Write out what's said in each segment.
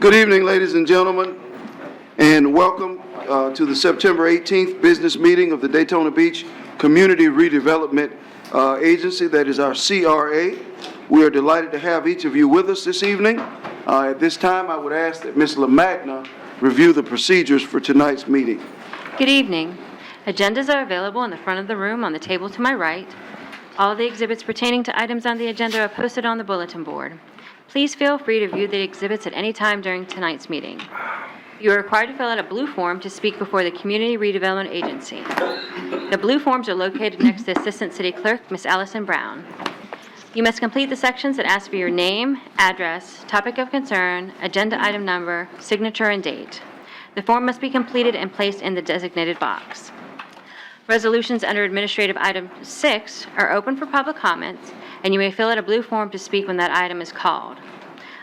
Good evening, ladies and gentlemen, and welcome to the September 18th business meeting of the Daytona Beach Community Redevelopment Agency, that is our CRA. We are delighted to have each of you with us this evening. At this time, I would ask that Ms. LaMagna review the procedures for tonight's meeting. Good evening. Agendas are available in the front of the room on the table to my right. All of the exhibits pertaining to items on the agenda are posted on the bulletin board. Please feel free to view the exhibits at any time during tonight's meeting. You are required to fill out a blue form to speak before the Community Redevelopment Agency. The blue forms are located next to Assistant City Clerk, Ms. Allison Brown. You must complete the sections that ask for your name, address, topic of concern, agenda item number, signature, and date. The form must be completed and placed in the designated box. Resolutions under Administrative Item 6 are open for public comments, and you may fill out a blue form to speak when that item is called.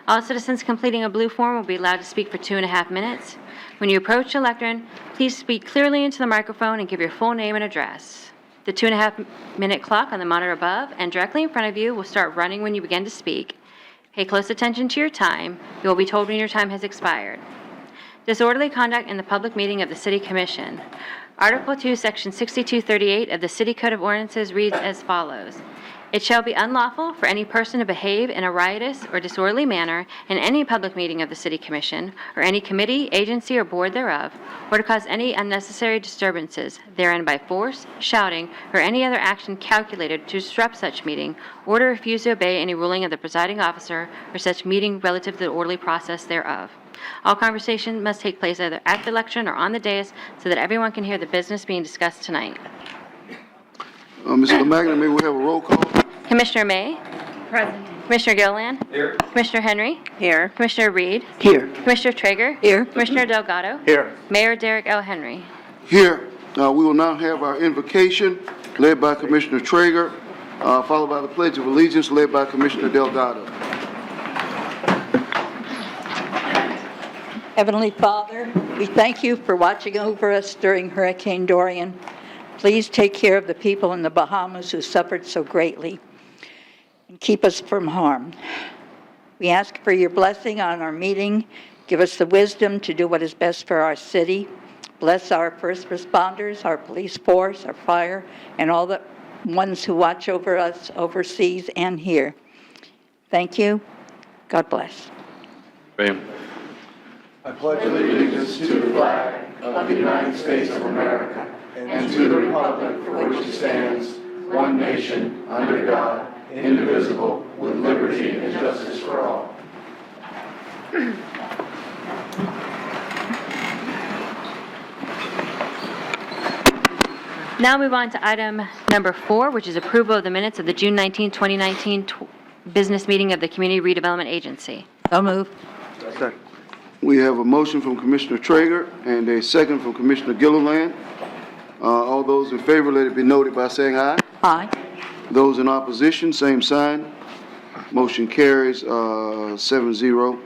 All citizens completing a blue form will be allowed to speak for 2.5 minutes. When you approach the lectern, please speak clearly into the microphone and give your full name and address. The 2.5-minute clock on the monitor above and directly in front of you will start running when you begin to speak. Pay close attention to your time. You will be told when your time has expired. Disorderly conduct in the public meeting of the City Commission. Article 2, Section 6238 of the City Code of Ordinances reads as follows. It shall be unlawful for any person to behave in a riotous or disorderly manner in any public meeting of the City Commission, or any committee, agency, or board thereof, or to cause any unnecessary disturbances therein by force, shouting, or any other action calculated to disrupt such meeting, or to refuse to obey any ruling of the presiding officer or such meeting relative to the orderly process thereof. All conversation must take place either at the lectern or on the dais so that everyone can hear the business being discussed tonight. Ms. LaMagna, may we have a roll call? Commissioner May? Present. Commissioner Gilliland? Here. Commissioner Henry? Here. Commissioner Reed? Here. Commissioner Traeger? Here. Commissioner Delgado? Here. Mayor Derek L. Henry. Here. We will now have our invocation led by Commissioner Traeger, followed by the Pledge of Allegiance led by Commissioner Delgado. Heavenly Father, we thank you for watching over us during Hurricane Dorian. Please take care of the people in the Bahamas who suffered so greatly and keep us from harm. We ask for your blessing on our meeting. Give us the wisdom to do what is best for our city. Bless our first responders, our police force, our fire, and all the ones who watch over us overseas and here. Thank you. God bless. Bam. I pledge allegiance to the flag of the United States of America and to the republic for which it stands, one nation, under God, indivisible, with liberty and justice for all. Now move on to item number 4, which is approval of the minutes of the June 19, 2019 business meeting of the Community Redevelopment Agency. So move. Second. We have a motion from Commissioner Traeger and a second from Commissioner Gilliland. All those in favor, let it be noted by saying aye. Aye. Those in opposition, same sign. Motion carries 7-0.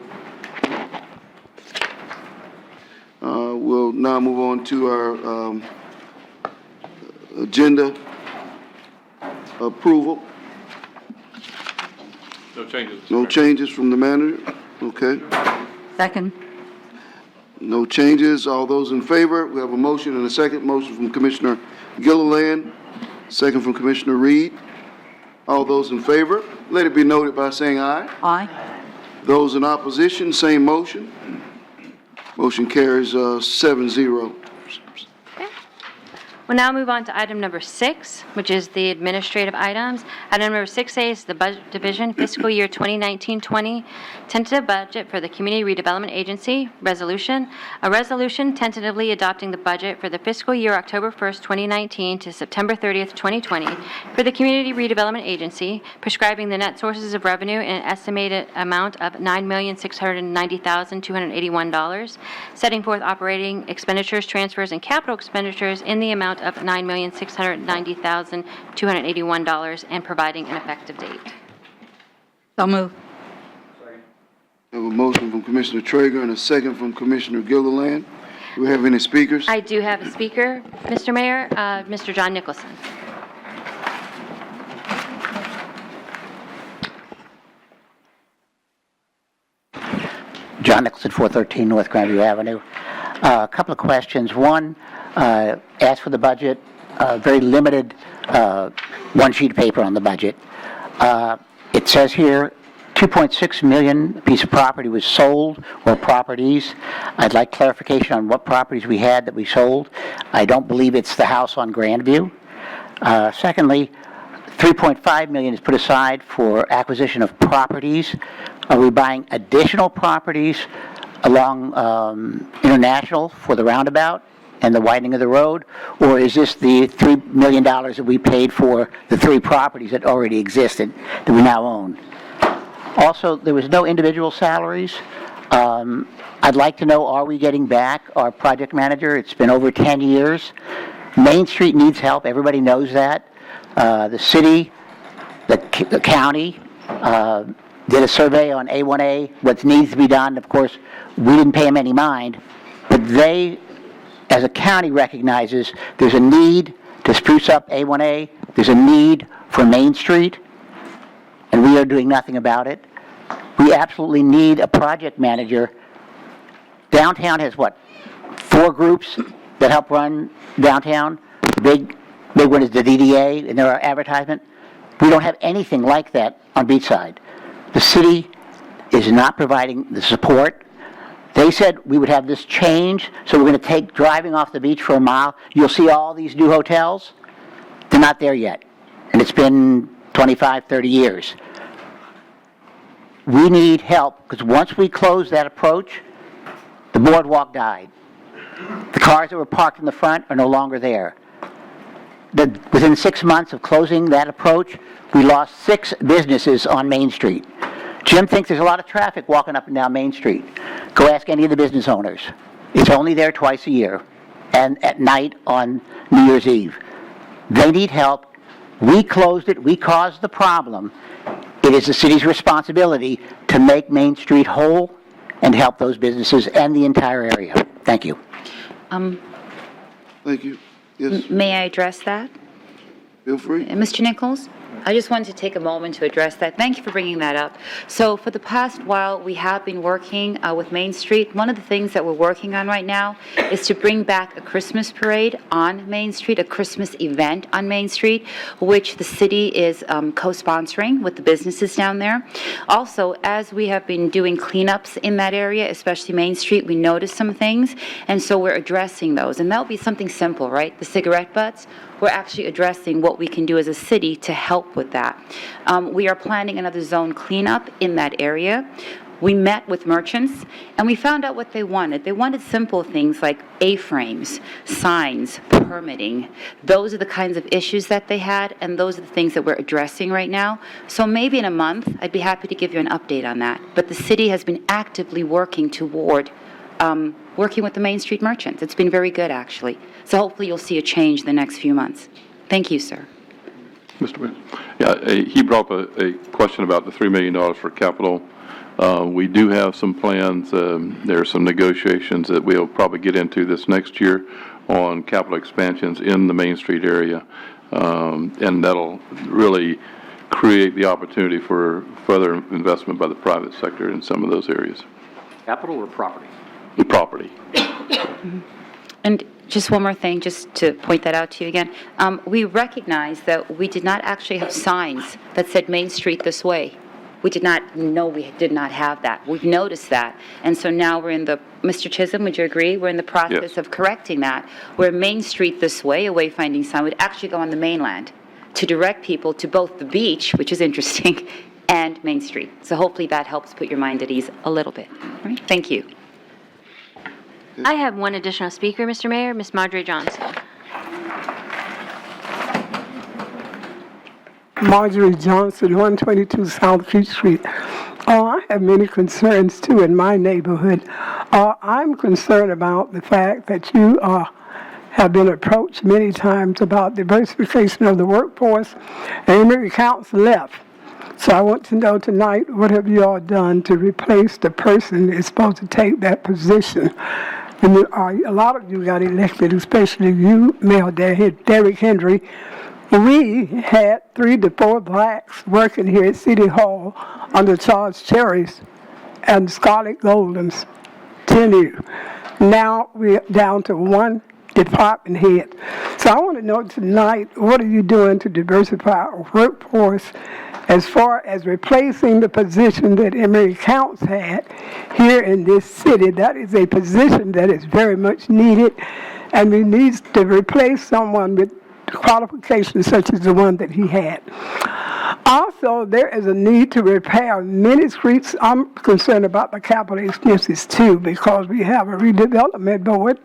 We'll now move on to our agenda approval. No changes. No changes from the manager? Okay. Second. No changes. All those in favor? We have a motion and a second. Motion from Commissioner Gilliland, second from Commissioner Reed. All those in favor, let it be noted by saying aye. Aye. Those in opposition, same motion. Motion carries 7-0. We'll now move on to item number 6, which is the administrative items. Item number 6A is the Budget Division Fiscal Year 2019-20 Tentative Budget for the Community Redevelopment Agency Resolution. A resolution tentatively adopting the budget for the fiscal year October 1st, 2019 to September 30th, 2020 for the Community Redevelopment Agency, prescribing the net sources of revenue in an estimated amount of $9,690,281, setting forth operating expenditures, transfers, and capital expenditures in the amount of $9,690,281 and providing an effective date. So move. We have a motion from Commissioner Traeger and a second from Commissioner Gilliland. Do we have any speakers? I do have a speaker, Mr. Mayor, Mr. John Nicholson. John Nicholson, 413 North Grandview Avenue. A couple of questions. One, as for the budget, very limited one sheet of paper on the budget. It says here 2.6 million piece of property was sold, or properties. I'd like clarification on what properties we had that we sold. I don't believe it's the house on Grandview. Secondly, 3.5 million is put aside for acquisition of properties. Are we buying additional properties along International for the roundabout and the widening of the road? Or is this the $3 million that we paid for the 3 properties that already existed that we now own? Also, there was no individual salaries. I'd like to know, are we getting back our project manager? It's been over 10 years. Main Street needs help. Everybody knows that. The city, the county did a survey on A1A, what needs to be done. Of course, we didn't pay them any mind, but they, as a county, recognizes there's a need to spruce up A1A, there's a need for Main Street, and we are doing nothing about it. We absolutely need a project manager. Downtown has, 4 groups that help run downtown? The big one is the DDA, and there are advertisement. We don't have anything like that on Beachside. The city is not providing the support. They said we would have this change, so we're going to take driving off the beach for a mile. You'll see all these new hotels. They're not there yet, and it's been 25, 30 years. We need help, because once we close that approach, the boardwalk died. The cars that were parked in the front are no longer there. Within 6 months of closing that approach, we lost 6 businesses on Main Street. Jim thinks there's a lot of traffic walking up and down Main Street. Go ask any of the business owners. It's only there twice a year, and at night on New Year's Eve. They need help. We closed it. We caused the problem. It is the city's responsibility to make Main Street whole and help those businesses and the entire area. Thank you. Thank you. Yes, May I address that? feel free. Mr. Nichols? I just wanted to take a moment to address that. Thank you for bringing that up. So for the past while, we have been working with Main Street. One of the things that we're working on right now is to bring back a Christmas parade on Main Street, a Christmas event on Main Street, which the city is co-sponsoring with the businesses down there. Also, as we have been doing cleanups in that area, especially Main Street, we noticed some things, and so we're addressing those. And that'll be something simple, right? The cigarette butts. We're actually addressing what we can do as a city to help with that. We are planning another zone cleanup in that area. We met with merchants, and we found out what they wanted. They wanted simple things like A-frames, signs, permitting. Those are the kinds of issues that they had, and those are the things that we're addressing right now. So maybe in a month, I'd be happy to give you an update on that. But the city has been actively working toward working with the Main Street merchants. It's been very good, actually. So hopefully you'll see a change in the next few months. Thank you, sir. Mr. Mayor. Yeah, he brought up a question about the $3 million for capital. We do have some plans. There are some negotiations that we'll probably get into this next year on capital expansions in the Main Street area. And that'll really create the opportunity for further investment by the private sector in some of those areas. Capital or property? The property. And just one more thing, just to point that out to you again. We recognize that we did not actually have signs that said Main Street this way. We did not know we did not have that. We've noticed that. And so now we're in the, Mr. Chisholm, would you agree? We're in the process Yes. of correcting that, where Main Street this way, a wayfinding sign, would actually go on the mainland to direct people to both the beach, which is interesting, and Main Street. So hopefully that helps put your mind at ease a little bit. All right? Thank you. I have one additional speaker, Mr. Mayor, Ms. Marjorie Johnson. Marjorie Johnson, 122 South Peach Street. I have many concerns, too, in my neighborhood. I'm concerned about the fact that you have been approached many times about diversification of the workforce, and many accounts left. So I want to know tonight, what have you all done to replace the person that is supposed to take that position? And a lot of you got elected, especially you, Mayor Derrick Henry. We had 3 to 4 blacks working here at City Hall under Charles Cherry's and Scarlett Golden's tenure. Now we're down to one department head. So I want to know tonight, what are you doing to diversify our workforce as far as replacing the position that Emory Counts had here in this city? That is a position that is very much needed, and we need to replace someone with qualifications such as the one that he had. Also, there is a need to repair many streets. I'm concerned about the capital expenses too, because we have a redevelopment board,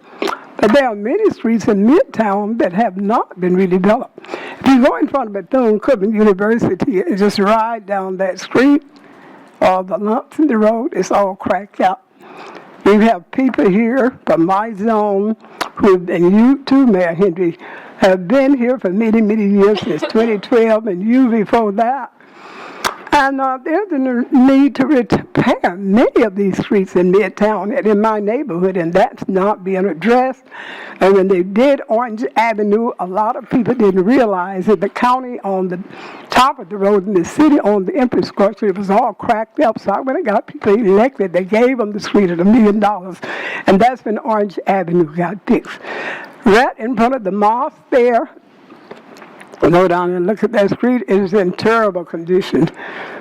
but there are many streets in Midtown that have not been redeveloped. If you go in front of Bethune-Cookman University and just ride down that street, or the lumps in the road, it's all cracked out. We have people here from my zone who, and you too, Mayor Henry, have been here for many, many years, since 2012, and you before that. And there's a need to repair many of these streets in Midtown and in my neighborhood, and that's not being addressed. And when they did Orange Avenue, a lot of people didn't realize that the county on the top of the road and the city on the infrastructure, it was all cracked up. So when it got people elected, they gave them the street at $1 million. And that's when Orange Avenue got fixed. Right in front of the mosque there, go down and look at that street, it is in terrible condition.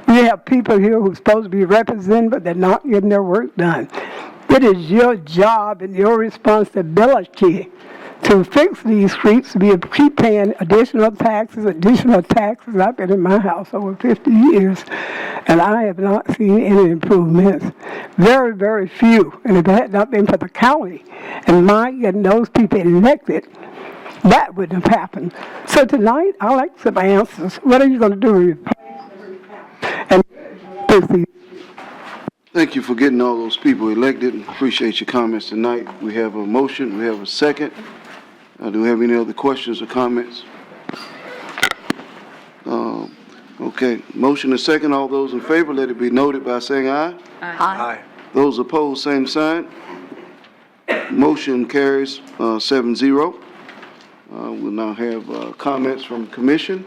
We have people here who are supposed to be represented, but they're not getting their work done. It is your job and your responsibility to fix these streets. We keep paying additional taxes. I've been in my house over 50 years, and I have not seen any improvements. Very, very few. And if it had not been for the county and my getting those people elected, that wouldn't have happened. So tonight, I'd like some answers. What are you going to do? And Thank you for getting all those people elected. Appreciate your comments tonight. We have a motion. We have a second. Do we have any other questions or comments? Okay. Motion and second. All those in favor, let it be noted by saying aye. Aye. Those opposed, same sign. Motion carries 7-0. We'll now have comments from the commission.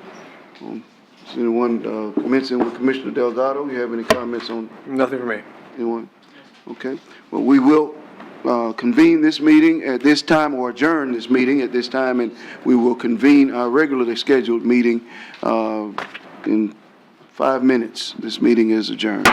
Is anyone commencing with Commissioner Delgado? You have any comments on? Nothing for me. Anyone? Okay. Well, we will convene this meeting at this time, or adjourn this meeting at this time, and we will convene our regularly scheduled meeting in 5 minutes. This meeting is adjourned.